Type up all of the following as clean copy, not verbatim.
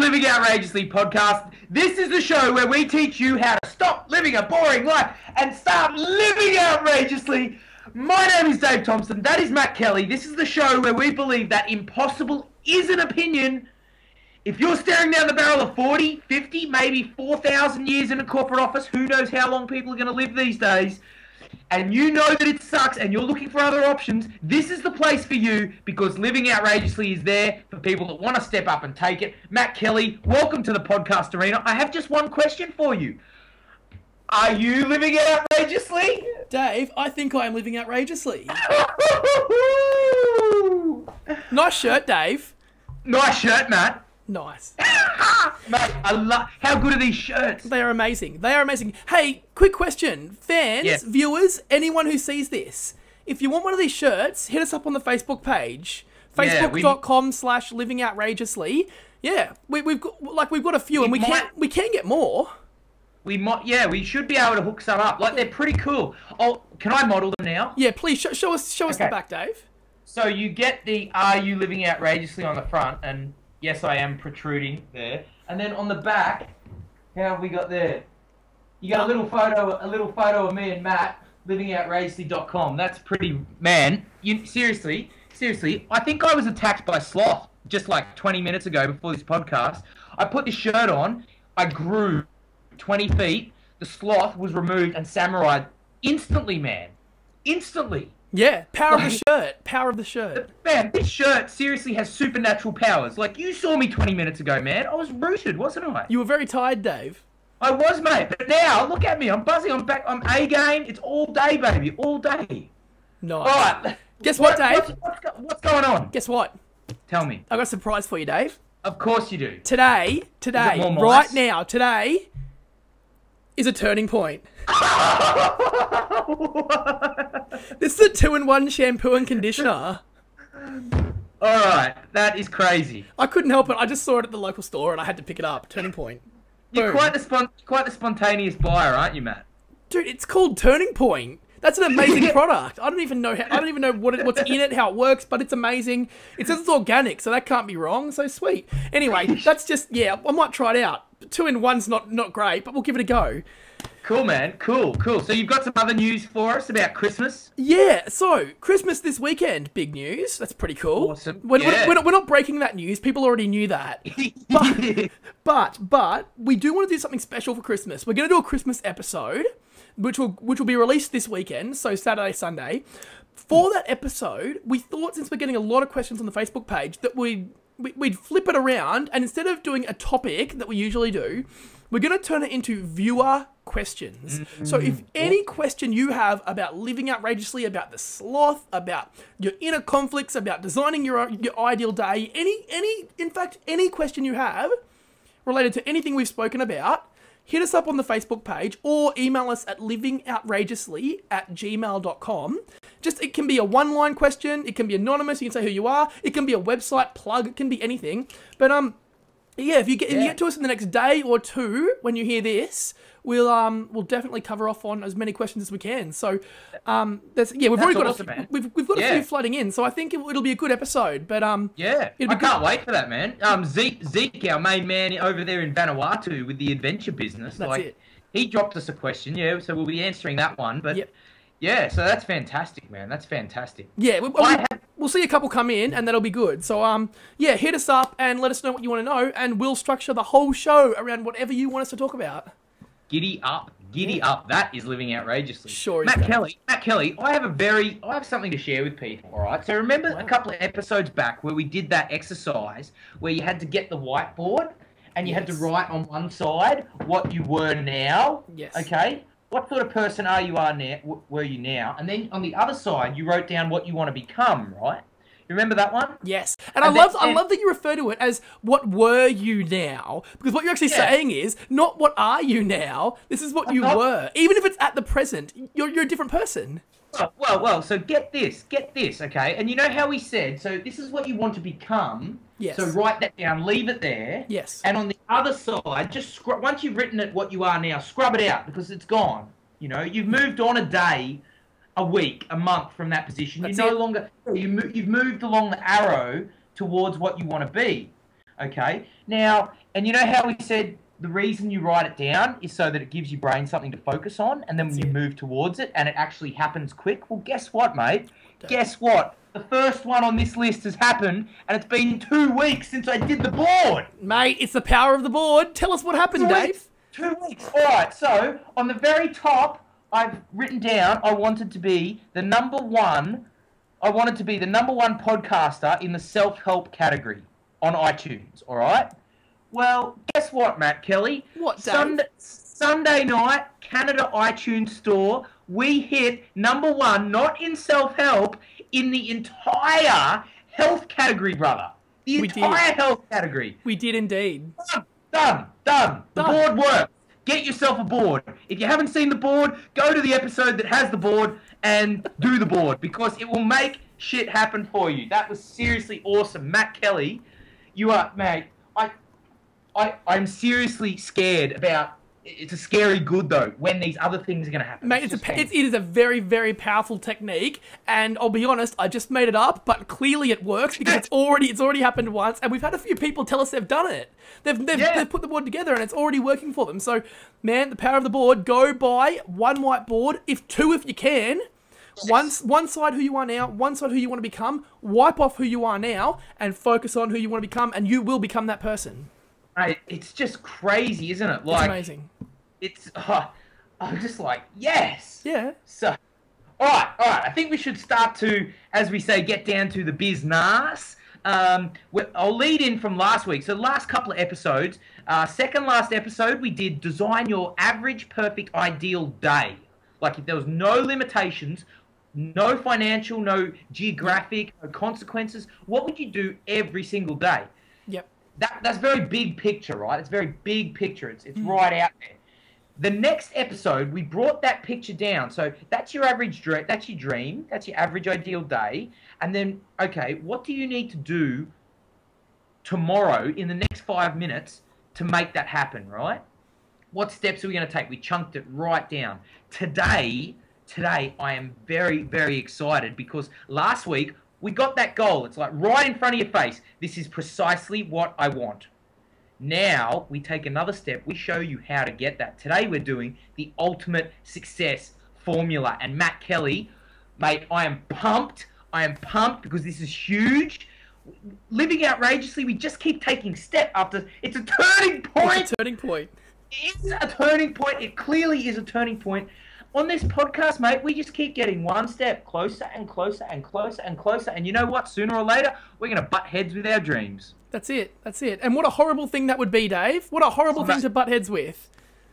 Living Outrageously podcast. This is the show where we teach you how to stop living a boring life and start living outrageously. My name is Dave Thompson. That is Matt Kelly. This is the show where we believe that impossible is an opinion. If you're staring down the barrel of 40, 50, maybe 4,000 years in a corporate office, who knows how long people are going to live these days, and you know that it sucks and you're looking for other options, this is the place for you, because Living Outrageously is there for people that want to step up and take it. Matt Kelly, welcome to the podcast arena. I have just one question for you. Are you living outrageously? Dave, I think I am living outrageously. Nice shirt, Dave. Nice shirt, Matt. Nice. Mate, I love. How good are these shirts? They are amazing. They are amazing. Hey, quick question. Fans, Yes. viewers, anyone who sees this, if you want one of these shirts, hit us up on the Facebook page. Facebook.com/livingoutrageously. Yeah, we've got a few, and we can get more. We might, yeah, we should be able to hook some up. Like, they're pretty cool. Oh, can I model them now? Yeah, please show us the Okay. back, Dave. So you get the "Are you living outrageously" on the front, and yes, I am protruding there. And then on the back, how have we got there? You got a little photo of me and Matt, livingoutrageously.com. That's pretty, man. You seriously, I think I was attacked by sloth just like 20 minutes ago before this podcast. I put this shirt on, I grew 20 feet, the sloth was removed and samurai instantly, man. Instantly. Yeah, power of the shirt. Power of the shirt. Man, this shirt seriously has supernatural powers. Like, you saw me 20 minutes ago, man. I was rooted, wasn't I? You were very tired, Dave. I was, mate. But now, look at me. I'm buzzing. I'm back. I'm A-game. It's all day, baby. All day. Nice. All right. Guess what, Dave? What's going on? Guess what? Tell me. I got a surprise for you, Dave. Of course you do. Today, more mice? right now, today is a turning point. This is a 2-in-1 shampoo and conditioner. Alright, that is crazy. I couldn't help it. I just saw it at the local store and I had to pick it up. Turning point. You're Boom. quite the spontaneous buyer, aren't you, Matt? Dude, it's called Turning Point. That's an amazing product. I don't even know what's in it, how it works, but it's amazing. It says it's organic, so that can't be wrong. So sweet. Anyway, that's just, yeah, I might try it out. 2-in-1's not great, but we'll give it a go. Cool, man. Cool. So you've got some other news for us about Christmas? Yeah, so Christmas this weekend, big news. That's pretty cool. Awesome. We're Yeah. not breaking that news. People already knew that. But we do want to do something special for Christmas. We're going to do a Christmas episode, which will be released this weekend, so Saturday, Sunday. For that episode, we thought, since we're getting a lot of questions on the Facebook page, that we'd flip it around, and instead of doing a topic that we usually do, we're going to turn it into viewer questions. So if any question you have about living outrageously, about the sloth, about your inner conflicts, about designing your ideal day, in fact, any question you have related to anything we've spoken about, hit us up on the Facebook page or email us at livingoutrageously@gmail.com. It can be a one-line question, it can be anonymous, you can say who you are, it can be a website plug, it can be anything. But yeah, if you get to us in the next day or two when you hear this, we'll definitely cover off on as many questions as we can. So we've already got awesome, man. we've got a few flooding in, so I think it'll be a good episode. But yeah, it'll be I can't wait for that, man. Zeke, our main man over there in Vanuatu with the adventure business, That's it. He dropped us a question, yeah, so we'll be answering that one. But Yep. yeah, so that's fantastic, man. That's fantastic. Yeah, we'll see a couple come in, and that'll be good. So, yeah, hit us up and let us know what you want to know, and we'll structure the whole show around whatever you want us to talk about. Giddy up. That is living outrageously. Sure is, Matt Dave. Kelly, I have something to share with people, all right? So remember a couple of episodes back where we did that exercise where you had to get the whiteboard and you had to write on one side what you were now? Yes. Okay? What sort of person were you now? And then on the other side, you wrote down what you want to become, right? You remember that one? Yes. And I love that you refer to it as what were you now? Because what you're actually saying is not what are you now. This is what you were. Even if it's at the present, you're a different person. Well, so get this, okay? And you know how we said, so this is what you want to become. Yes. So write that down, leave it there. Yes. And on the other side, just once you've written it what you are now, scrub it out because it's gone. You know, you've moved on a day, a week, a month from that position. You've moved along the arrow towards what you want to be. Okay. Now, and you know how we said the reason you write it down is so that it gives your brain something to focus on, and then when you move towards it and it actually happens quick. Well, guess what, mate? Guess what? The first one on this list has happened, and it's been 2 weeks since I did the board. Mate, it's the power of the board. Tell us what happened, Dave. 2 weeks. All right, so on the very top, I've written down I wanted to be the number one podcaster in the self-help category on iTunes, all right? Well, guess what, Matt Kelly? What, Dave? Sunday night, Canada iTunes Store, we hit number one, not in self-help, in the entire health category, brother. The entire health category. We did indeed. Done. The board works. Get yourself a board. If you haven't seen the board, go to the episode that has the board and do the board, because it will make shit happen for you. That was seriously awesome. Matt Kelly, you are, mate, I'm seriously scared about. It's a scary good, though, when these other things are going to happen. Mate, it is a very, very powerful technique, and I'll be honest, I just made it up, but clearly it works because it's already happened once, and we've had a few people tell us they've done it. They've put the board together, and it's already working for them. So, man, the power of the board, go buy one whiteboard, if you can. Yes. One side who you are now, one side who you want to become, wipe off who you are now, and focus on who you want to become, and you will become that person. Mate, it's just crazy, isn't it? Like, it's amazing. It's, I'm just like, yes. Yeah. So, all right. I think we should start to, as we say, get down to the business. I'll lead in from last week. So last couple of episodes, second last episode, we did design your average, perfect, ideal day. Like if there was no limitations, no financial, no geographic, no consequences, what would you do every single day? Yep. That's very big picture, right? It's very big picture. It's right out there. The next episode, we brought that picture down. So that's your average dream. That's your dream. That's your average ideal day. And then, okay, what do you need to do tomorrow in the next 5 minutes to make that happen, right? What steps are we going to take? We chunked it right down. Today, I am very, very excited because last week, we got that goal. It's like right in front of your face. This is precisely what I want. Now, we take another step. We show you how to get that. Today, we're doing the ultimate success formula. And Matt Kelly, mate, I am pumped. I am pumped because this is huge. Living outrageously, we just keep taking step after. It's a turning point. It's a turning point. It's a turning point. It clearly is a turning point. On this podcast, mate, we just keep getting one step closer and closer and closer and closer. And you know what? Sooner or later, we're going to butt heads with our dreams. That's it. And what a horrible thing that would be, Dave. What a horrible thing to butt heads with.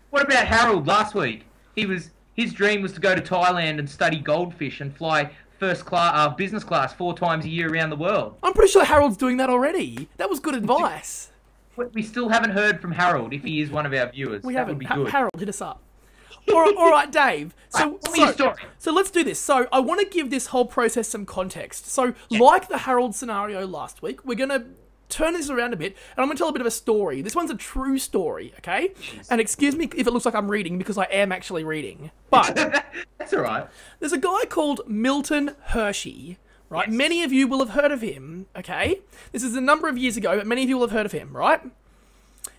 What about Harold last week? His dream was to go to Thailand and study goldfish and fly first class, business class 4 times a year around the world. I'm pretty sure Harold's doing that already. That was good advice. We still haven't heard from Harold, if he is one of our viewers. We haven't. Would be good. Harold, hit us up. All right, Dave. So let's do this. So I want to give this whole process some context. So like the Harold scenario last week, we're going to turn this around a bit, and I'm going to tell a bit of a story. This one's a true story, okay? Jeez. And excuse me if it looks like I'm reading, because I am actually reading. But that's all right. There's a guy called Milton Hershey, right? Yes. Many of you will have heard of him, okay? This is a number of years ago, but many of you will have heard of him, right?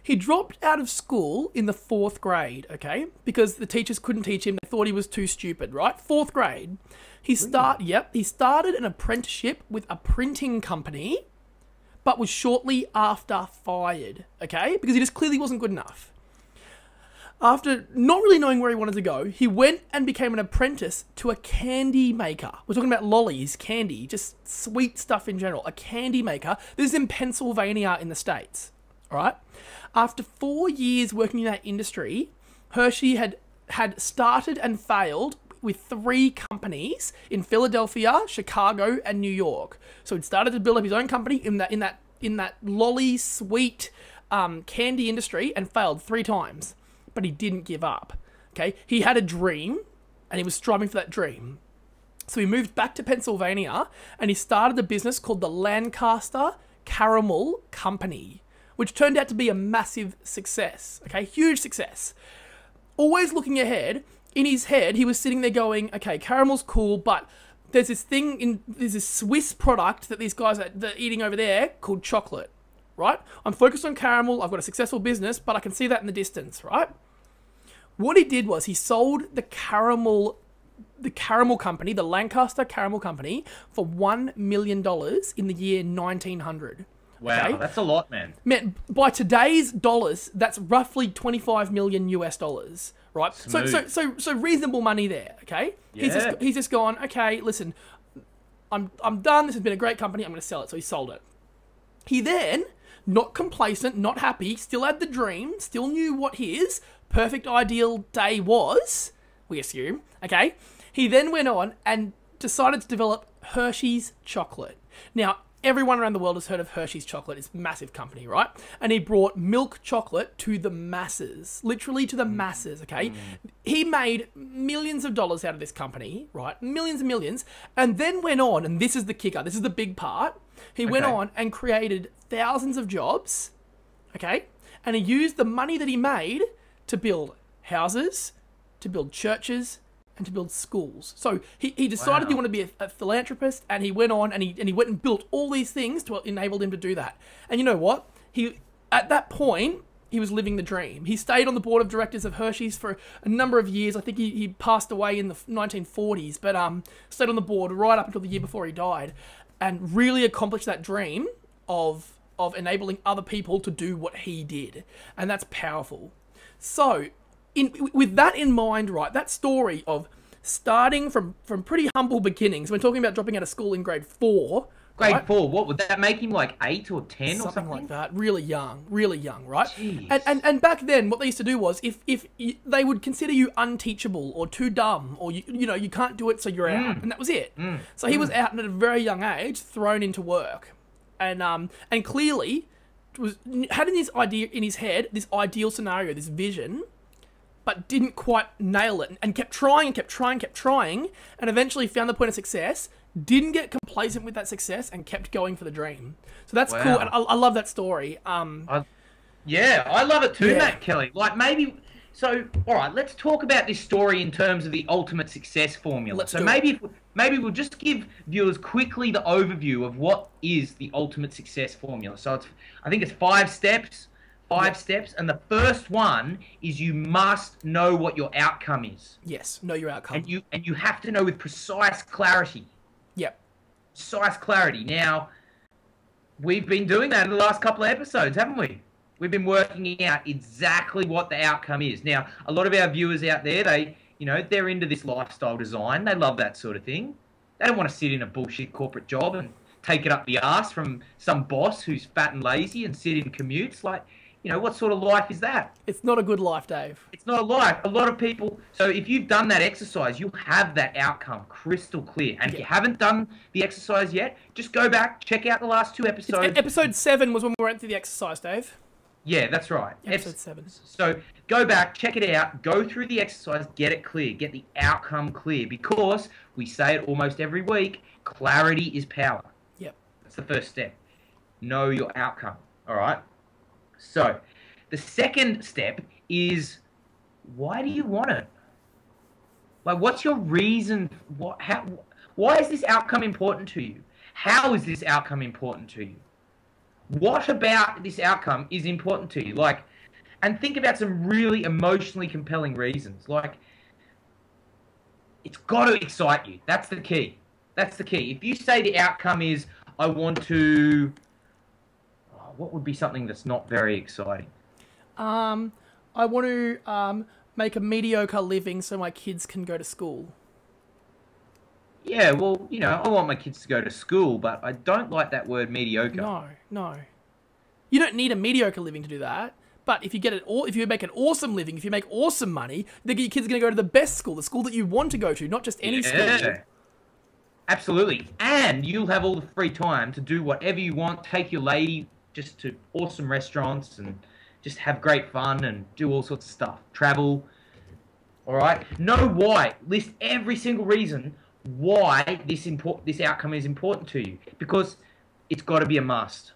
He dropped out of school in the 4th grade, okay? Because the teachers couldn't teach him. They thought he was too stupid, right? 4th grade. He started an apprenticeship with a printing company, but was shortly after fired, okay? Because he just clearly wasn't good enough. After not really knowing where he wanted to go, he went and became an apprentice to a candy maker. We're talking about lollies, candy, just sweet stuff in general. A candy maker. This is in Pennsylvania in the States, all right? After 4 years working in that industry, Hershey had started and failed with 3 companies in Philadelphia, Chicago, and New York. So he'd started to build up his own company in that lolly sweet candy industry and failed 3 times. But he didn't give up. Okay, he had a dream and he was striving for that dream. So he moved back to Pennsylvania and he started a business called the Lancaster Caramel Company, which turned out to be a massive success. Okay, huge success. Always looking ahead. In his head, he was sitting there going, okay, caramel's cool, but there's this Swiss product that these guys are eating over there called chocolate, right? I'm focused on caramel. I've got a successful business, but I can see that in the distance, right? What he did was he sold the caramel company, the Lancaster Caramel Company, for $1 million in the year 1900. Wow, okay? That's a lot, man. Man, by today's dollars, that's roughly 25 million US dollars, right? So reasonable money there, okay? Yeah. He's just gone, okay, listen, I'm done. This has been a great company. I'm going to sell it. So he sold it. He then, not complacent, not happy, still had the dream, still knew what his perfect ideal day was, we assume, okay? He then went on and decided to develop Hershey's chocolate. Now, everyone around the world has heard of Hershey's chocolate. It's a massive company, right? And he brought milk chocolate to the masses, literally to the masses, okay? He made millions of dollars out of this company, right? Millions and millions. And then went on, and this is the kicker, this is the big part. He went on and created thousands of jobs, okay? And he used the money that he made to build houses, to build churches, and to build schools. So he decided he wanted to be a philanthropist, and he went on and he went and built all these things to enable him to do that. And you know what? At that point, he was living the dream. He stayed on the board of directors of Hershey's for a number of years. I think he passed away in the 1940s, but stayed on the board right up until the year before he died, and really accomplished that dream of enabling other people to do what he did. And that's powerful. So, with that in mind, right, that story of starting from pretty humble beginnings, we're talking about dropping out of school in grade 4. Grade right? 4, what would that make him, like 8 or 10 or something? Like that. Really young, right? Jeez. And back then, what they used to do was, if they would consider you unteachable or too dumb, or you can't do it, so you're out, and that was it. So he was out at a very young age, thrown into work, and clearly had in his idea in his head this ideal scenario, this vision, but didn't quite nail it, and kept trying, and eventually found the point of success, didn't get complacent with that success, and kept going for the dream. So that's cool, and I love that story. I love it too, Matt Kelly. Like, maybe... So, all right, let's talk about this story in terms of the ultimate success formula. Maybe we'll just give viewers quickly the overview of what is the ultimate success formula. So I think it's 5 steps. 5 steps, and the first one is you must know what your outcome is. Yes, know your outcome. And you have to know with precise clarity. Yep. Precise clarity. Now, we've been doing that in the last couple of episodes, haven't we? We've been working out exactly what the outcome is. Now, a lot of our viewers out there, they're into this lifestyle design. They love that sort of thing. They don't want to sit in a bullshit corporate job and take it up the arse from some boss who's fat and lazy and sit in commutes. Like, what sort of life is that? It's not a good life, Dave. It's not a life. A lot of people... So if you've done that exercise, you'll have that outcome crystal clear. And if you haven't done the exercise yet, just go back, check out the last 2 episodes. Episode 7 was when we went through the exercise, Dave. Yeah, that's right. Episode 7. So go back, check it out, go through the exercise, get it clear, get the outcome clear. Because we say it almost every week, clarity is power. Yep. That's the first step. Know your outcome. All right? So, the second step is, why do you want it? Like, what's your reason? Why is this outcome important to you? How is this outcome important to you? What about this outcome is important to you? Like, and think about some really emotionally compelling reasons. Like, it's got to excite you. That's the key. That's the key. If you say the outcome is, I want to... What would be something that's not very exciting? I want to make a mediocre living so my kids can go to school. Yeah, well, I want my kids to go to school, but I don't like that word mediocre. No. You don't need a mediocre living to do that. But if you make an awesome living, if you make awesome money, then your kids are going to go to the best school, the school that you want to go to, not just any school. Absolutely. And you'll have all the free time to do whatever you want, take your lady just to awesome restaurants and just have great fun and do all sorts of stuff. Travel. All right? Know why. List every single reason why this outcome is important to you. Because it's got to be a must.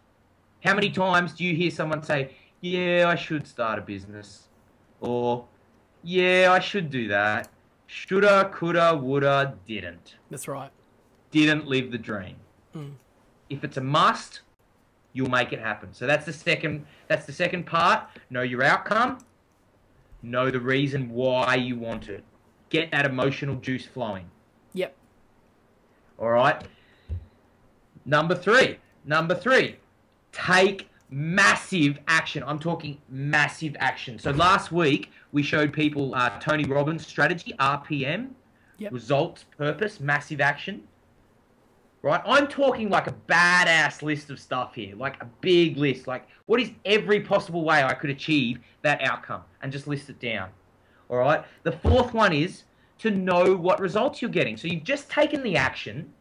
How many times do you hear someone say, yeah, I should start a business? Or, yeah, I should do that. Shoulda, coulda, woulda, didn't. That's right. Didn't live the dream. If it's a must, you'll make it happen. So that's the second part. Know your outcome. Know the reason why you want it. Get that emotional juice flowing. Yep. All right. Number three. Take massive action. I'm talking massive action. So last week we showed people Tony Robbins' strategy, RPM, results, purpose, massive action. Right? I'm talking like a badass list of stuff here, like a big list. Like, what is every possible way I could achieve that outcome? And just list it down. All right? The fourth one is to know what results you're getting. So you've just taken the action,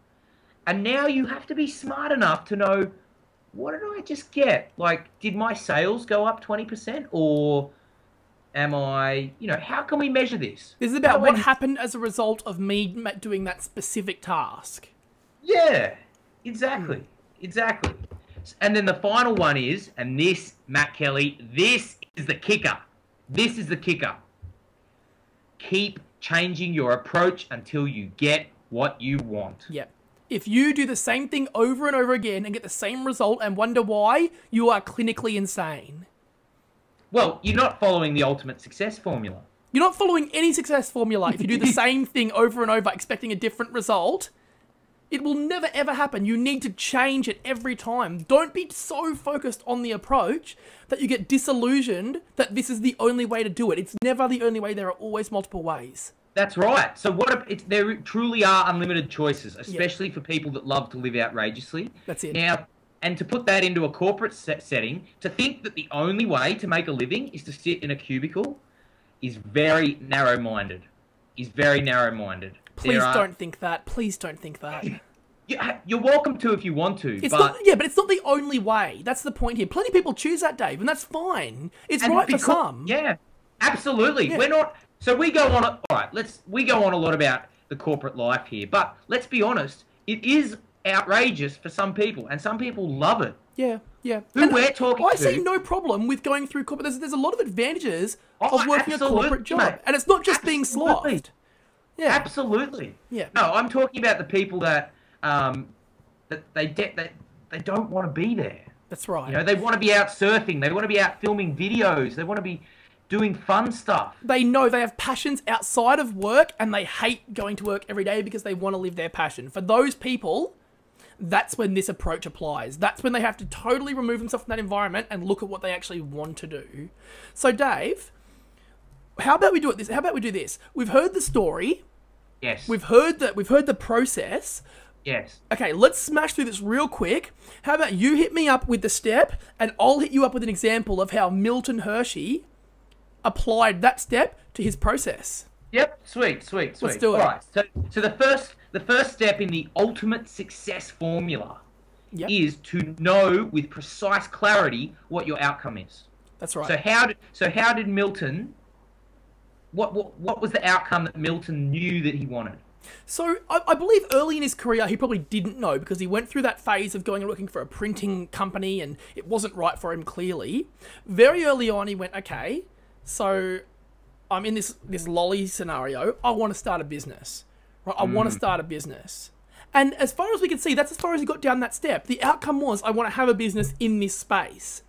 and now you have to be smart enough to know, what did I just get? Like, did my sales go up 20%? Or am I, how can we measure this? This is about what happened as a result of me doing that specific task. Yeah, exactly. Exactly. And then the final one is, and this, Matt Kelly, this is the kicker. This is the kicker. Keep changing your approach until you get what you want. Yep. If you do the same thing over and over again and get the same result and wonder why, you are clinically insane. Well, you're not following the ultimate success formula. You're not following any success formula. If you do the same thing over and over expecting a different result, it will never ever happen. You need to change it every time. Don't be so focused on the approach that you get disillusioned that this is the only way to do it. It's never the only way. There are always multiple ways. That's right. So there truly are unlimited choices, especially for people that love to live outrageously. That's it. Now, and to put that into a corporate setting, to think that the only way to make a living is to sit in a cubicle is very narrow-minded. Please don't think that. Please don't think that. You're welcome to if you want to. But it's not the only way. That's the point here. Plenty of people choose that, Dave, and that's fine. It's right for some. Yeah, absolutely. Yeah. We're not. So we go on. All right, we go on a lot about the corporate life here, but let's be honest. It is outrageous for some people, and some people love it. Yeah. We're talking to. I see no problem with going through corporate. There's a lot of advantages of working a corporate job, mate. And it's not just being slothed. Yeah, absolutely. Yeah. No, I'm talking about the people that they don't want to be there. That's right. They want to be out surfing. They want to be out filming videos. They want to be doing fun stuff. They know they have passions outside of work, and they hate going to work every day because they want to live their passion. For those people, that's when this approach applies. That's when they have to totally remove themselves from that environment and look at what they actually want to do. So, Dave, how about we do it? How about we do this? We've heard the story. Yes. We've heard the process. Yes. Okay, let's smash through this real quick. How about you hit me up with the step, and I'll hit you up with an example of how Milton Hershey applied that step to his process. Yep. Sweet. Let's do it. All right. So the first step in the ultimate success formula is to know with precise clarity what your outcome is. That's right. So how did Milton? What was the outcome that Milton knew that he wanted? So I believe early in his career he probably didn't know, because he went through that phase of going and working for a printing company and it wasn't right for him, clearly. Very early on he went, okay, so I'm in this lolly scenario. I want to start a business. Right? I want to start a business. And as far as we can see, that's as far as he got down that step. The outcome was, I want to have a business in this space.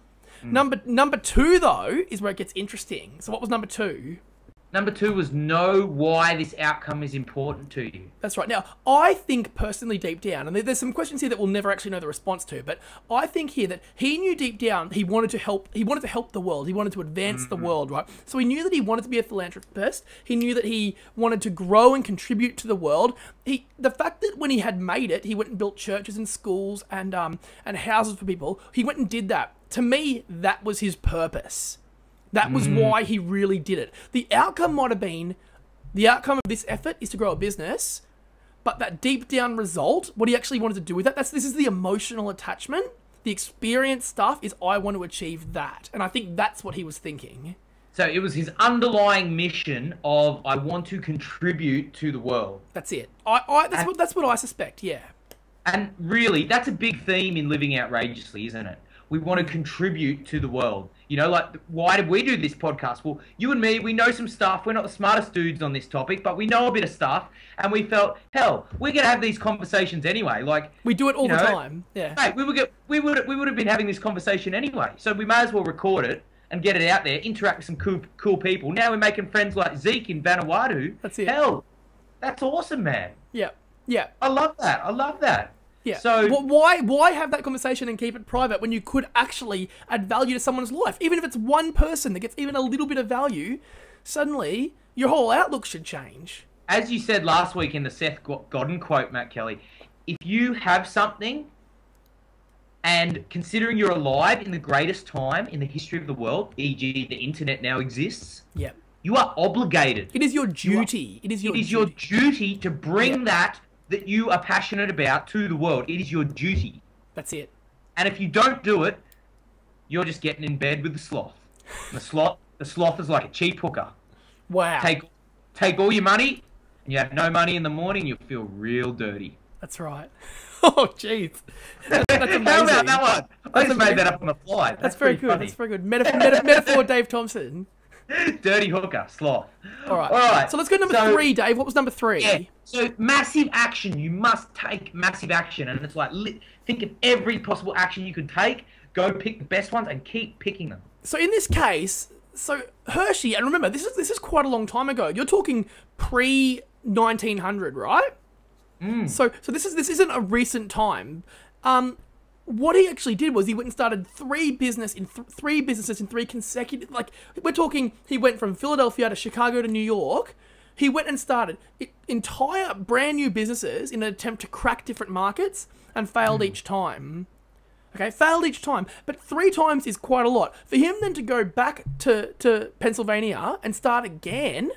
Number two, though, is where it gets interesting. So what was number two? Number two was know why this outcome is important to you. That's right. Now, I think personally deep down, and there's some questions here that we'll never actually know the response to, but I think here that he knew deep down he wanted to help the world. He wanted to advance the world, right? So he knew that he wanted to be a philanthropist. He knew that he wanted to grow and contribute to the world. The fact that when he had made it, he went and built churches and schools and houses for people. He went and did that. To me, that was his purpose. That was why he really did it. The outcome might have been, the outcome of this effort is to grow a business, but that deep down result, what he actually wanted to do with that, this is the emotional attachment. The experience stuff is, I want to achieve that. And I think that's what he was thinking. So it was his underlying mission of, I want to contribute to the world. That's it. That's what I suspect, yeah. And really, that's a big theme in living outrageously, isn't it? We want to contribute to the world. You know, like, why did we do this podcast? Well, you and me, we know some stuff. We're not the smartest dudes on this topic, but we know a bit of stuff. And we felt, hell, we're going to have these conversations anyway. Like, we do it all the time. Yeah. Hey, we would have been having this conversation anyway. So we may as well record it and get it out there, interact with some cool people. Now we're making friends like Zeke in Vanuatu. That's it. Hell, that's awesome, man. Yeah. Yeah. I love that. Yeah. So why have that conversation and keep it private when you could actually add value to someone's life? Even if it's one person that gets even a little bit of value, suddenly your whole outlook should change. As you said last week in the Seth Godin quote, Matt Kelly, if you have something, and considering you're alive in the greatest time in the history of the world, e.g. the internet now exists, you are obligated. It is your duty. It is your duty to bring that you are passionate about to the world. It is your duty. That's it. And if you don't do it, you're just getting in bed with the sloth. The sloth is like a cheap hooker. Wow. Take all your money, and you have no money in the morning, you'll feel real dirty. That's right. Oh, jeez. That's amazing. How about that one? I just made that up on the fly. That's very good. Funny. That's very good. Metaphor Dave Thompson. Dirty hooker, sloth. All right. So let's go to number 3, Dave. What was number 3? Yeah. So massive action. You must take massive action. And it's like, think of every possible action you could take. Go pick the best ones and keep picking them. So in this case, Hershey, and remember, this is quite a long time ago. You're talking pre-1900, right? So this isn't a recent time. What he actually did was he went and started three businesses in 3 consecutive. Like, we're talking, he went from Philadelphia to Chicago to New York. He went and started entire brand new businesses in an attempt to crack different markets and failed each time. Okay, failed each time, but 3 times is quite a lot. For him then to go back to Pennsylvania and start again,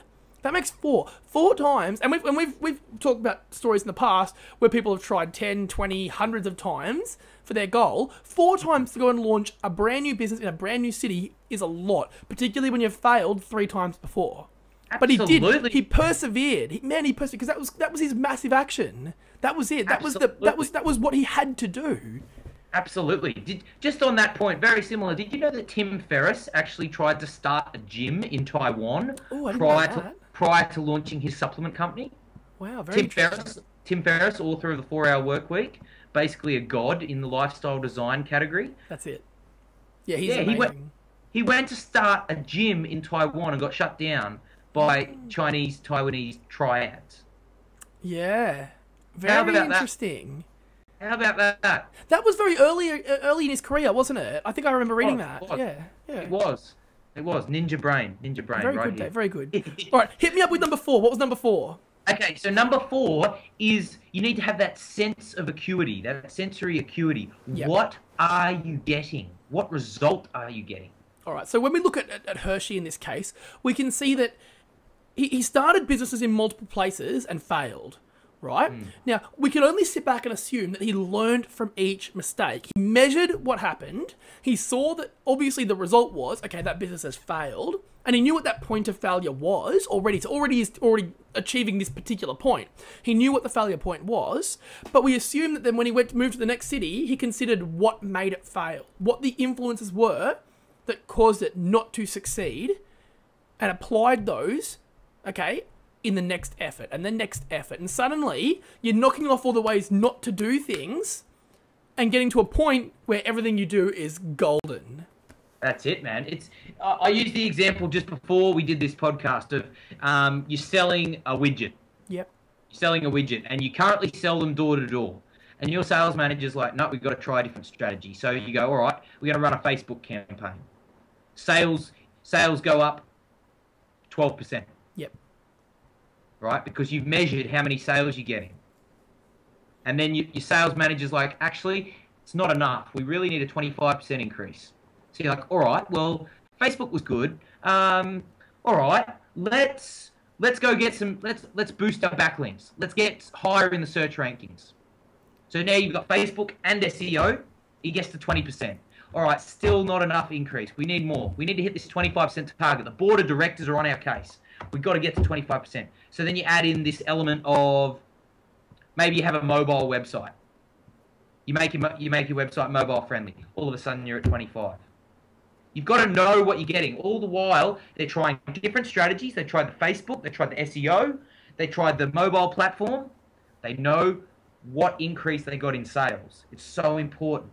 that makes 4. 4 times, and we've talked about stories in the past where people have tried 10, 20, hundreds of times for their goal. 4 times to go and launch a brand new business in a brand new city is a lot, particularly when you've failed 3 times before. Absolutely. But he did. He persevered. He persevered because that was his massive action. That was it. That was what he had to do. Absolutely. Just on that point, very similar. Did you know that Tim Ferriss actually tried to start a gym in Taiwan prior to launching his supplement company? Wow, very interesting. Tim Ferriss, author of the 4-Hour Workweek, basically a god in the lifestyle design category. That's it. Yeah, he's amazing. He went to start a gym in Taiwan and got shut down by Chinese-Taiwanese triads. Yeah, very interesting. How about that? That was very early in his career, wasn't it? I think I remember reading that. Yeah. It was. Ninja brain. Very right good, here. Dave. Very good. All right, hit me up with number 4. What was number 4? Okay, so number 4 is you need to have that sense of acuity, that sensory acuity. Yep. What are you getting? What result are you getting? All right, so when we look at Hershey in this case, we can see that he started businesses in multiple places and failed. Right? Now, we can only sit back and assume that he learned from each mistake. He measured what happened. He saw that, obviously, the result was, okay, that business has failed. And he knew what that point of failure was already. So he's already achieving this particular point. He knew what the failure point was. But we assume that then when he moved to the next city, he considered what made it fail. What the influences were that caused it not to succeed. And applied those, okay, in the next effort and the next effort. And suddenly, you're knocking off all the ways not to do things and getting to a point where everything you do is golden. That's it, man. I used the example just before we did this podcast of you're selling a widget. Yep. You're selling a widget and you currently sell them door to door. And your sales manager's like, no, we've got to try a different strategy. So you go, all right, we're going to run a Facebook campaign. Sales go up 12%. Yep. Right? Because you've measured how many sales you're getting. And then your sales manager's like, actually, it's not enough. We really need a 25% increase. So you're like, all right, well, Facebook was good. All right, let's go get some, let's boost our backlinks. Let's get higher in the search rankings. So now you've got Facebook and SEO. It gets to 20%. All right, still not enough increase. We need more. We need to hit this 25% target. The board of directors are on our case. We've got to get to 25%. So then you add in this element of maybe you have a mobile website. You make your website mobile friendly. All of a sudden you're at 25. You've got to know what you're getting. All the while, they're trying different strategies. They tried the Facebook. They tried the SEO. They tried the mobile platform. They know what increase they got in sales. It's so important.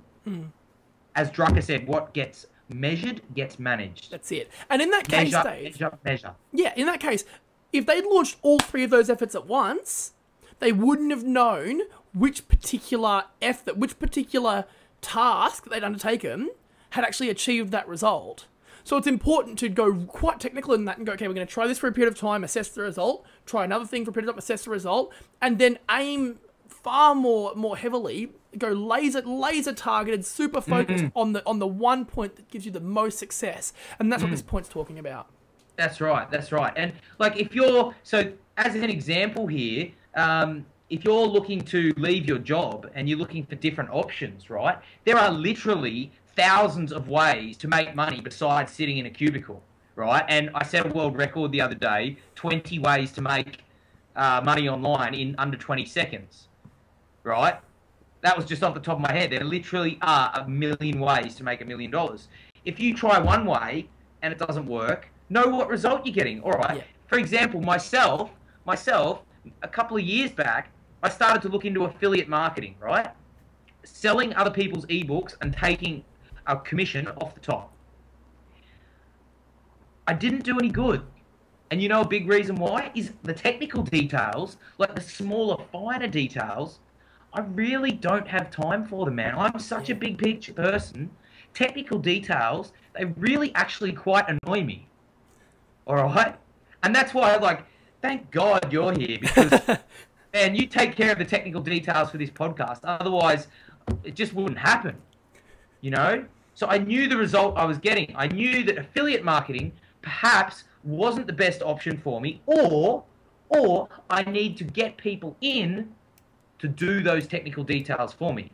As Drucker said, what gets measured gets managed. That's it. And in that case, Dave, measure. Yeah, in that case, if they'd launched all three of those efforts at once, they wouldn't have known which particular effort, which particular task that they'd undertaken had actually achieved that result. So it's important to go quite technical in that and go, okay, we're going to try this for a period of time, assess the result, try another thing for a period of time, assess the result, and then aim far more heavily, go laser targeted, super focused on the one point that gives you the most success. And that's what this point's talking about. That's right. And like so as an example here, if you're looking to leave your job and you're looking for different options, right? There are literally thousands of ways to make money besides sitting in a cubicle, right? And I set a world record the other day, 20 ways to make money online in under 20 seconds, right? That was just off the top of my head. There literally are a million ways to make $1 million. If you try one way and it doesn't work, know what result you're getting. All right. Yeah. For example, myself, a couple of years back, I started to look into affiliate marketing, right? Selling other people's ebooks and taking a commission off the top. I didn't do any good. And you know a big reason why? Is the technical details, like the smaller, finer details, I really don't have time for them, man. I'm such a big picture person. Technical details, they really actually quite annoy me. All right? And that's why, like, thank God you're here, because, man, you take care of the technical details for this podcast. Otherwise, it just wouldn't happen, you know? So I knew the result I was getting. I knew that affiliate marketing perhaps wasn't the best option for me, or I need to get people in to do those technical details for me.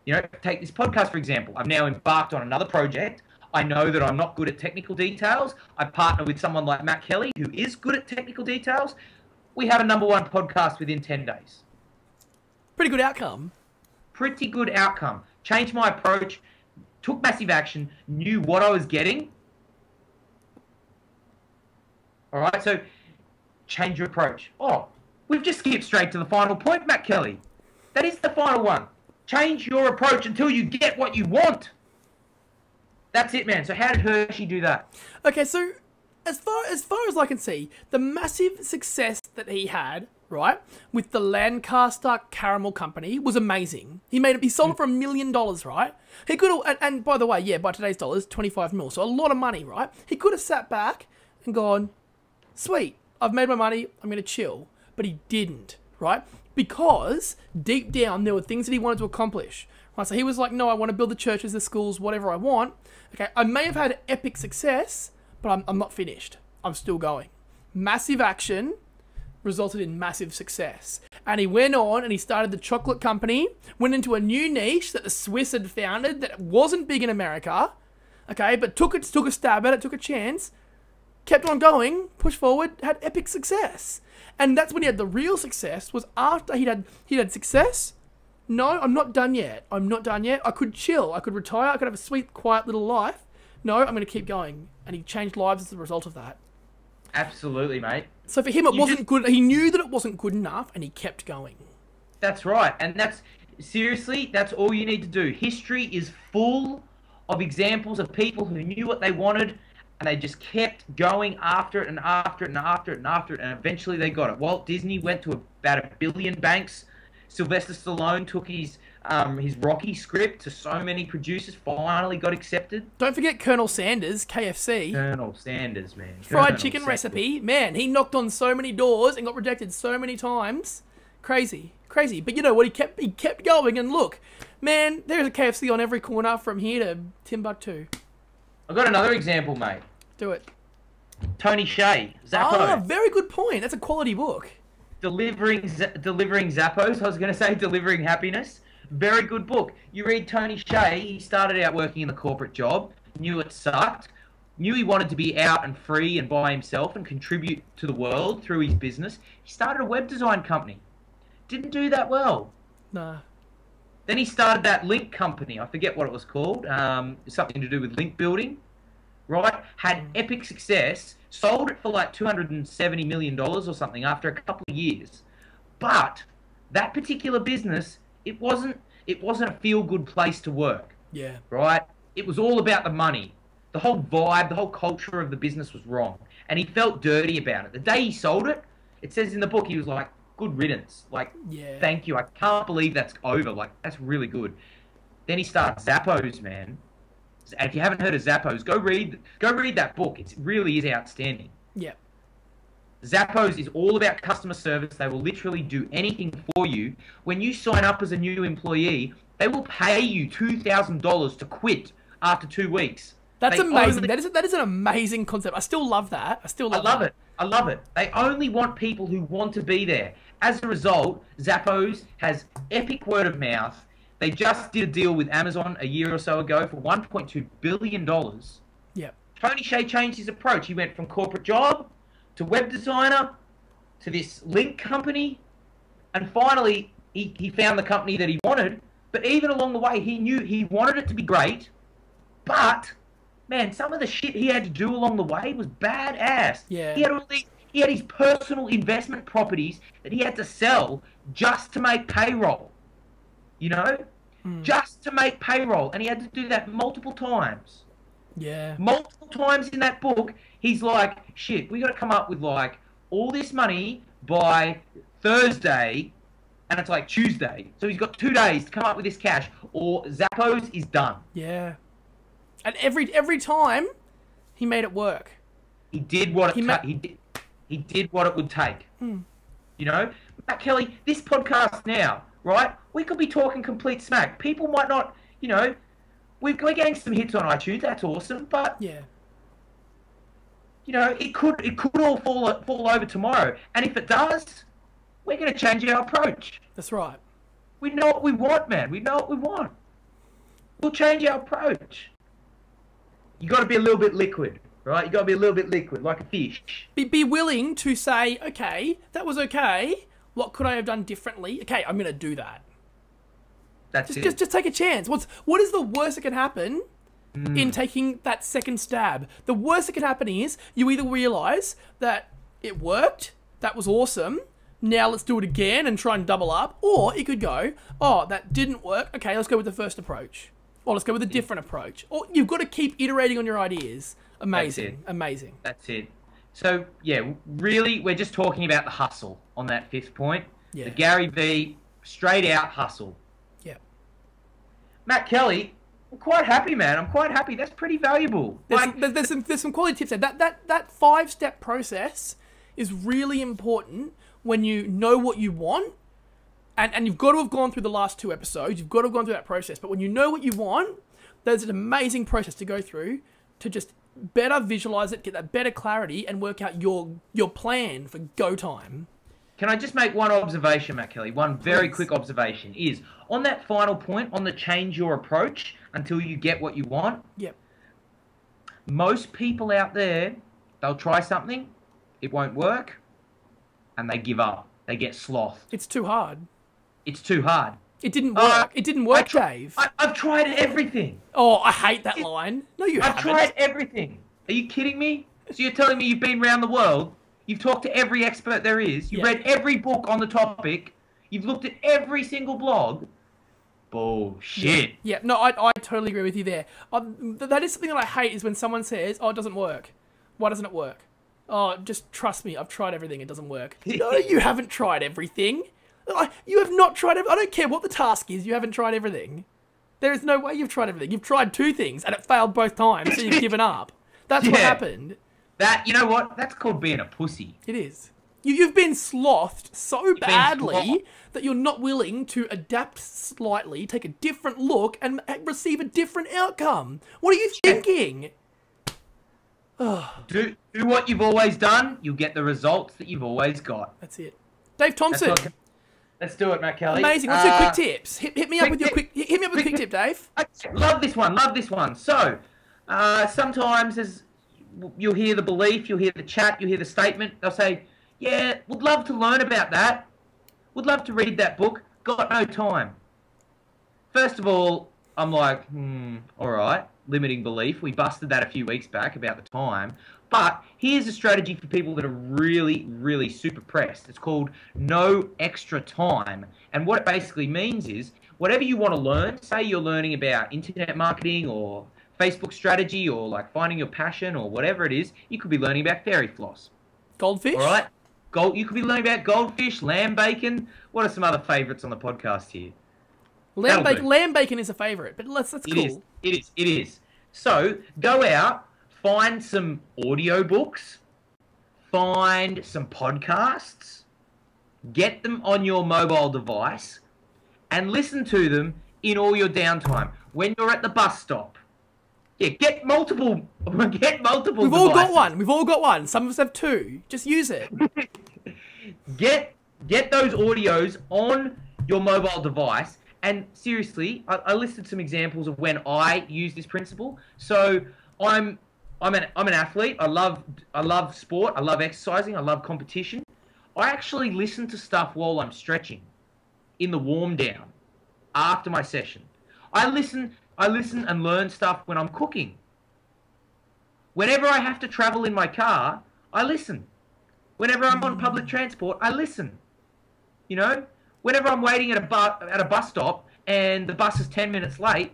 You know, take this podcast, for example. I've now embarked on another project. I know that I'm not good at technical details. I partner with someone like Matt Kelly, who is good at technical details. We have a #1 podcast within 10 days. Pretty good outcome. Pretty good outcome. Changed my approach, took massive action, knew what I was getting. All right, so change your approach. Oh, we've just skipped straight to the final point, Matt Kelly. That is the final one. Change your approach until you get what you want. That's it, man. So how did Hershey do that? Okay, so as far as I can see, the massive success that he had, right, with the Lancaster Caramel Company was amazing. He sold it for $1 million, right? He could have, and by the way, yeah, by today's dollars, 25 mil, so a lot of money, right? He could have sat back and gone, sweet, I've made my money, I'm going to chill. But he didn't, right? Because deep down, there were things that he wanted to accomplish. Right? So he was like, no, I want to build the churches, the schools, whatever I want. Okay, I may have had epic success, but I'm not finished. I'm still going. Massive action resulted in massive success. And he went on and he started the chocolate company, went into a new niche that the Swiss had founded that wasn't big in America, okay, but took a stab at it, took a chance, kept on going, pushed forward, had epic success. And that's when he had the real success, was after he'd had success. No, I'm not done yet. I'm not done yet. I could chill. I could retire. I could have a sweet, quiet little life. No, I'm going to keep going. And he changed lives as a result of that. Absolutely, mate. So for him, it wasn't good. He knew that it wasn't good enough, and he kept going. That's right. And that's all you need to do. History is full of examples of people who knew what they wanted, and they just kept going after it and after it and after it and after it, and eventually they got it. Walt Disney went to about 1 billion banks. Sylvester Stallone took his Rocky script to so many producers, finally got accepted. Don't forget Colonel Sanders, KFC. Colonel Sanders, man. Fried chicken recipe. Man, he knocked on so many doors and got rejected so many times. Crazy. But you know what? He kept going, and look, man, there's a KFC on every corner from here to Timbuktu. I've got another example, mate. Do it. Tony Hsieh, Zappo. Ah, very good point. That's a quality book. Delivering Zappos. I was going to say Delivering Happiness. Very good book. You read Tony Hsieh. He started out working in the corporate job, knew it sucked, knew he wanted to be out and free and by himself and contribute to the world through his business. He started a web design company. Didn't do that well. Nah. Then he started that link company. I forget what it was called. Something to do with link building. right? Had epic success, sold it for like $270 million or something after a couple of years. But that particular business, it wasn't a feel-good place to work. Yeah. Right? It was all about the money. The whole vibe, the whole culture of the business was wrong. And he felt dirty about it. The day he sold it, it says in the book, he was like, good riddance. Like, thank you. I can't believe that's over. Like, that's really good. Then he starts Zappos, man. And if you haven't heard of Zappos, go read that book. It really is outstanding. Yeah. Zappos is all about customer service. They will literally do anything for you. When you sign up as a new employee, they will pay you $2,000 to quit after 2 weeks. That's amazing. That is an amazing concept. I still love that. I love it. I love it. They only want people who want to be there. As a result, Zappos has epic word of mouth. They just did a deal with Amazon a year or so ago for $1.2 billion. Yep. Tony Hsieh changed his approach. He went from corporate job to web designer to this link company. And finally, he found the company that he wanted. But even along the way, he knew he wanted it to be great. But, man, some of the shit he had to do along the way was badass. Yeah. He had his personal investment properties that he had to sell just to make payroll. You know? Just to make payroll. And he had to do that multiple times. Yeah. Multiple times in that book, he's like, shit, we got to come up with, like, all this money by Thursday, and it's like Tuesday. So he's got 2 days to come up with this cash, or Zappos is done. Yeah. And every time, he made it work. He did what he did what it would take. You know, Matt Kelly, this podcast now, right? We could be talking complete smack. People might not, you know, we're getting some hits on iTunes. That's awesome, but yeah, you know, it could all fall over tomorrow. And if it does, we're going to change our approach. That's right. We know what we want, man. We know what we want. We'll change our approach. You got to be a little bit liquid. Right, you got to be a little bit liquid, like a fish. Be willing to say, okay, that was okay. What could I have done differently? Okay, I'm gonna do that. Just take a chance. What is the worst that can happen in taking that second stab? The worst that can happen is you either realize that it worked, that was awesome. Now let's do it again and try and double up, or it could go, oh, that didn't work. Okay, let's go with the first approach, or let's go with a different approach. Or you've got to keep iterating on your ideas. Amazing. Amazing. That's it. So, yeah, really, we're just talking about the hustle on that fifth point. Yeah. The Gary V, straight out hustle. Yeah. Matt Kelly, I'm quite happy, man. I'm quite happy. That's pretty valuable. There's some quality tips there. That 5-step process is really important when you know what you want. And you've got to have gone through the last 2 episodes. You've got to have gone through that process. But when you know what you want, there's an amazing process to go through to just better visualize it, get that better clarity, and work out your plan for go time. Can I just make one observation, Matt Kelly? One very quick observation is, on that final point, on the change your approach until you get what you want. Yep. Most people out there, they'll try something, it won't work, and they give up. They get sloth. It's too hard. It's too hard. It didn't work. It didn't work, Dave. I've tried everything. Oh, I hate that line. No, you haven't. I've tried everything. Are you kidding me? So you're telling me you've been around the world, you've talked to every expert there is, you've read every book on the topic, you've looked at every single blog. Bullshit. Yeah, no, I totally agree with you there. That is something that I hate, is when someone says, oh, it doesn't work. Why doesn't it work? Oh, just trust me, I've tried everything, it doesn't work. No, you haven't tried everything. You have not tried everything. I don't care what the task is, you haven't tried everything. There is no way you've tried everything. You've tried 2 things, and it failed both times, so you've given up. That's what happened. You know what? That's called being a pussy. It is. You've been slothed so badly that you're not willing to adapt slightly, take a different look, and receive a different outcome. What are you thinking? Do what you've always done, you'll get the results that you've always got. That's it. Dave Thompson. Let's do it, Matt Kelly. Amazing. Let's do quick tips. Hit me up with your quick. Hit me up with a quick tip, Dave. Love this one. Love this one. So, sometimes as you'll hear the belief, you'll hear the chat, you'll hear the statement. They'll say, "Yeah, would love to learn about that. Would love to read that book. Got no time." First of all, I'm like, all right. limiting belief. We busted that a few weeks back about the time. But here's a strategy for people that are really, really super pressed. It's called no extra time. And what it basically means is whatever you want to learn, say you're learning about internet marketing or Facebook strategy or like finding your passion or whatever it is, you could be learning about fairy floss. Goldfish? All right? You could be learning about goldfish, lamb bacon. What are some other favourites on the podcast here? Lamb bacon is a favourite, but that's cool. It is. So go out, find some audiobooks, find some podcasts, get them on your mobile device, and listen to them in all your downtime. When you're at the bus stop. Yeah, get multiple We've devices. all got one. We've all got one. Some of us have two. Just use it. Get those audios on your mobile device. And seriously, I listed some examples of when I use this principle. So I'm an athlete. I love sport. I love exercising. I love competition. I actually listen to stuff while I'm stretching, in the warm down, after my session. I listen and learn stuff when I'm cooking. Whenever I have to travel in my car, I listen. Whenever I'm on public transport, I listen. You know, whenever I'm waiting at a bus stop and the bus is 10 minutes late,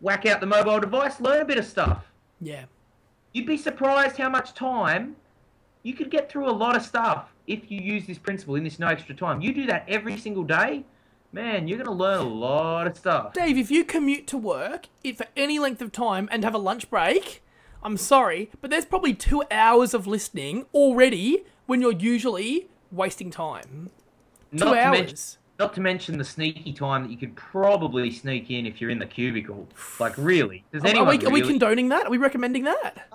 whack out the mobile device, learn a bit of stuff. Yeah. You'd be surprised how much time you could get through a lot of stuff if you use this principle in this no extra time. You do that every single day, man, you're going to learn a lot of stuff. Dave, if you commute to work for any length of time and have a lunch break, I'm sorry, but there's probably 2 hours of listening already when you're usually wasting time. 2 hours. Not to mention the sneaky time that you could probably sneak in if you're in the cubicle. Like, really? Are we condoning that? Are we recommending that?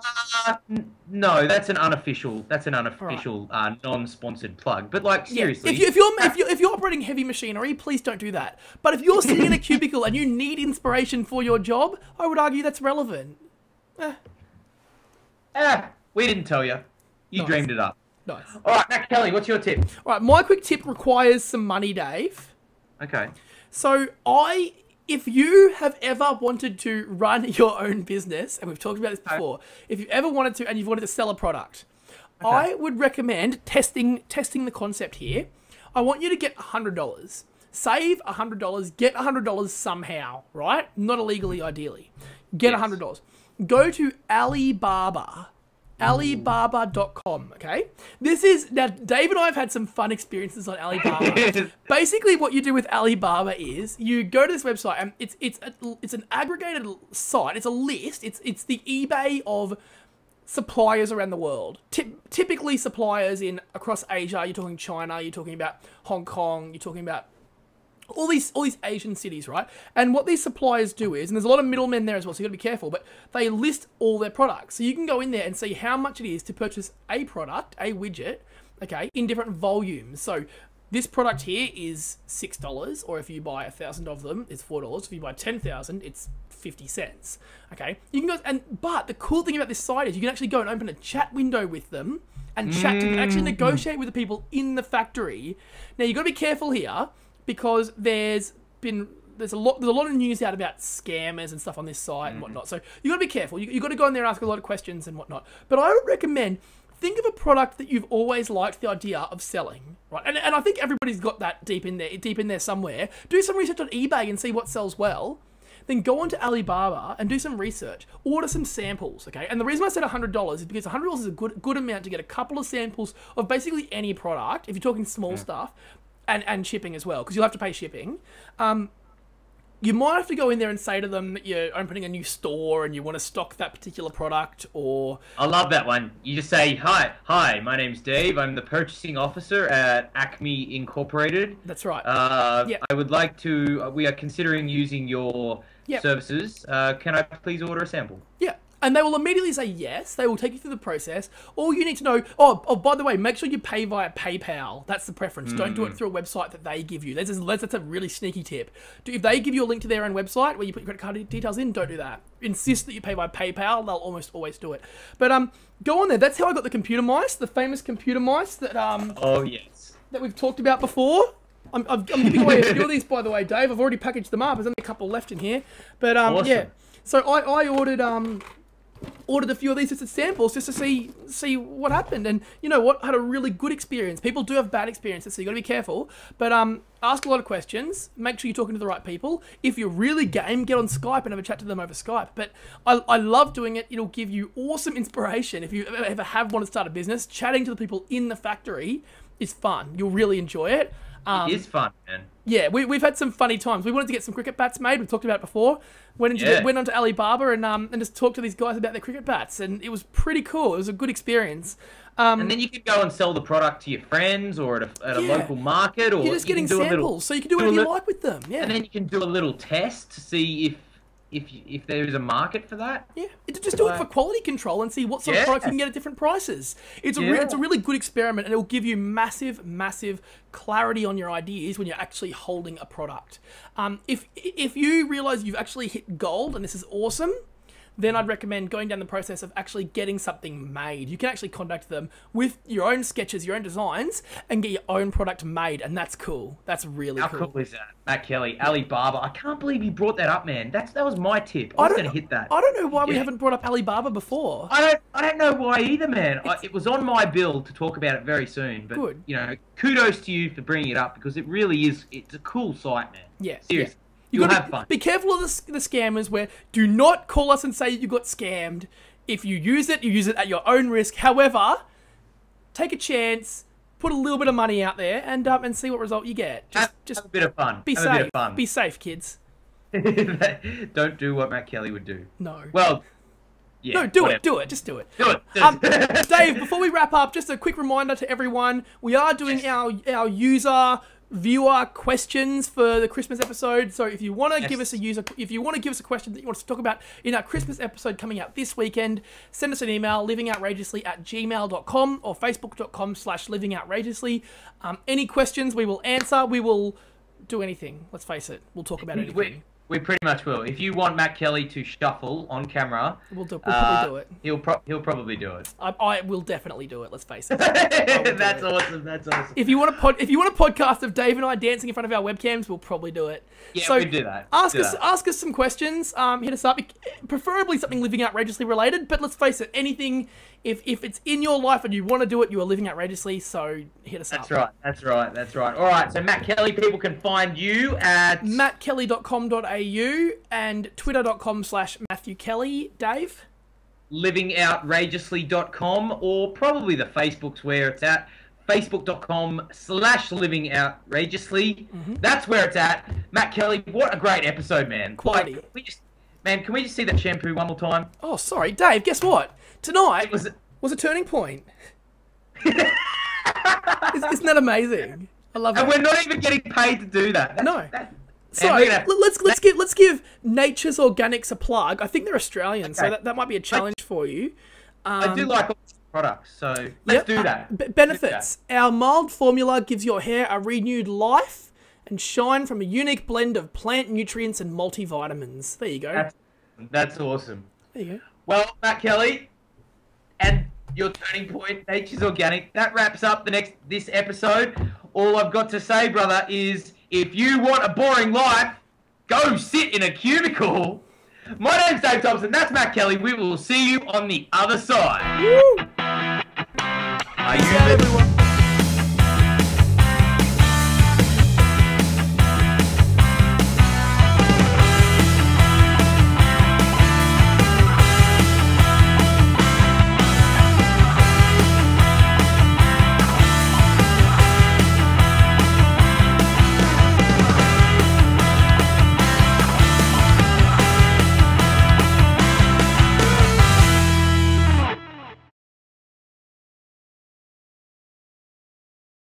No, that's an unofficial, right. Non-sponsored plug. But like, seriously, if you're operating heavy machinery, please don't do that. But if you're sitting in a cubicle and you need inspiration for your job, I would argue that's relevant. We didn't tell you. You dreamed it up. Nice. All right, Matt Kelly, what's your tip? All right, my quick tip requires some money, Dave. Okay. So if you have ever wanted to run your own business, and we've talked about this before, if you've ever wanted to and you've wanted to sell a product, I would recommend testing the concept here. I want you to get $100. Save $100, get $100 somehow, right? Not illegally, ideally. Get $100. Go to Alibaba. Alibaba.com, okay? Now, Dave and I have had some fun experiences on Alibaba. Basically, what you do with Alibaba is you go to this website, and it's an aggregated site. It's a list. It's the eBay of suppliers around the world. Typically, suppliers across Asia. You're talking China. You're talking about Hong Kong. You're talking about all these Asian cities, right? And what these suppliers do is, and there's a lot of middlemen there as well, so you got to be careful, but they list all their products. So you can go in there and see how much it is to purchase a product, a widget, okay, in different volumes. So this product here is $6, or if you buy 1,000 of them, it's $4. If you buy 10,000, it's 50 cents. Okay, you can go but the cool thing about this site is you can actually go and open a chat window with them and actually negotiate with the people in the factory. Now you got to be careful here, because there's a lot of news out about scammers and stuff on this site and whatnot. So you got to be careful. You got to go in there and ask a lot of questions and whatnot. But I would recommend, think of a product that you've always liked the idea of selling, right? And I think everybody's got that deep in there somewhere. Do some research on eBay and see what sells well. Then go onto Alibaba and do some research. Order some samples, okay? And the reason I said $100 is because $100 is a good amount to get a couple of samples of basically any product, if you're talking small stuff. And shipping as well, because you'll have to pay shipping. You might have to go in there and say to them that you're opening a new store and you want to stock that particular product, or... I love that one. You just say, hi, my name's Dave. I'm the purchasing officer at Acme Incorporated. That's right. I would like to... we are considering using your services. Can I please order a sample? Yeah. And they will immediately say yes. They will take you through the process. All you need to know... Oh, by the way, make sure you pay via PayPal. That's the preference. Don't do it through a website that they give you. That's a really sneaky tip. If they give you a link to their own website where you put your credit card details in, don't do that. Insist that you pay via PayPal. They'll almost always do it. But go on there. That's how I got the computer mice, the famous computer mice that... oh, yes. That we've talked about before. I'm giving away a few of these, by the way, Dave. I've already packaged them up. There's only a couple left in here. But, Awesome. yeah. So I ordered a few of these just as samples just to see what happened. And you know what? I had a really good experience. People do have bad experiences, so you got to be careful. But ask a lot of questions. Make sure you're talking to the right people. If you're really game, get on Skype and have a chat to them over Skype. But I love doing it. It'll give you awesome inspiration. If you ever have wanted to start a business, chatting to the people in the factory is fun. You'll really enjoy it. It is fun, man. Yeah, we've had some funny times. We wanted to get some cricket bats made. We've talked about it before. Went on to Alibaba and just talked to these guys about their cricket bats, and it was pretty cool. It was a good experience. And then you could go and sell the product to your friends or at a local market, or you're just getting samples, so you can do whatever you like with them. Yeah, and then you can do a little test to see if there is a market for that. Yeah, just do it for quality control and see what sort of products you can get at different prices. It's a really good experiment, and it will give you massive clarity on your ideas when you're actually holding a product. If you realize you've actually hit gold and this is awesome, then I'd recommend going down the process of actually getting something made. You can actually contact them with your own sketches, your own designs, and get your own product made, and that's cool. That's really cool. How cool is that? Matt Kelly, Alibaba. I can't believe you brought that up, man. That was my tip. I was going to hit that. I don't know why we haven't brought up Alibaba before. I don't know why either, man. It was on my bill to talk about it very soon, but good. You know, kudos to you for bringing it up, because it really is. It's a cool site, man. Yes. Seriously. Yeah. You'll have fun. Be careful of the scammers, where do not call us and say you got scammed. If you use it at your own risk. However, take a chance, put a little bit of money out there, and see what result you get. Just have a bit of fun. Be have safe. A bit of fun. Be safe, kids. Don't do what Matt Kelly would do. No. Well, yeah. No, do it. Just do it. Do it. Dave, before we wrap up, just a quick reminder to everyone: we are doing our user viewer questions for the Christmas episode. So if you want to give us a question that you want us to talk about in our Christmas episode coming out this weekend, send us an email, livingoutrageously@gmail.com or facebook.com/livingoutrageously. Any questions we will answer. We will do anything. Let's face it. We'll talk about anything. We pretty much will. If you want Matt Kelly to shuffle on camera, we'll probably do it. He'll probably do it. I will definitely do it. Let's face it. That's awesome. That's awesome. If you want a podcast of Dave and I dancing in front of our webcams, we'll probably do it. Yeah, so we do that. Ask us some questions. Hit us up. Preferably something living outrageously related. But let's face it, anything. If it's in your life and you want to do it, you are living outrageously. So hit us up. That's right. All right. So Matt Kelly, people can find you at mattkelly.com.au and twitter.com/MatthewKelly. Dave? livingoutrageously.com, or probably the Facebook's where it's at. Facebook.com/livingoutrageously. That's where it's at. Matt Kelly, what a great episode, man. Quality. Can we just see that shampoo one more time? Oh, sorry, Dave. Guess what? Tonight was a turning point. Isn't that amazing? I love it. And we're not even getting paid to do that. No. Sorry, let's give Nature's Organics a plug. I think they're Australian, so that might be a challenge for you. I do like all these products, so let's do that. Benefits. Our mild formula gives your hair a renewed life and shine from a unique blend of plant nutrients and multivitamins. There you go. That's awesome. There you go. Well, Matt Kelly, and your turning point, Nature's Organic, that wraps up this episode. All I've got to say, brother, is if you want a boring life, go sit in a cubicle. My name's Dave Thompson. That's Matt Kelly. We will see you on the other side. Woo! Are you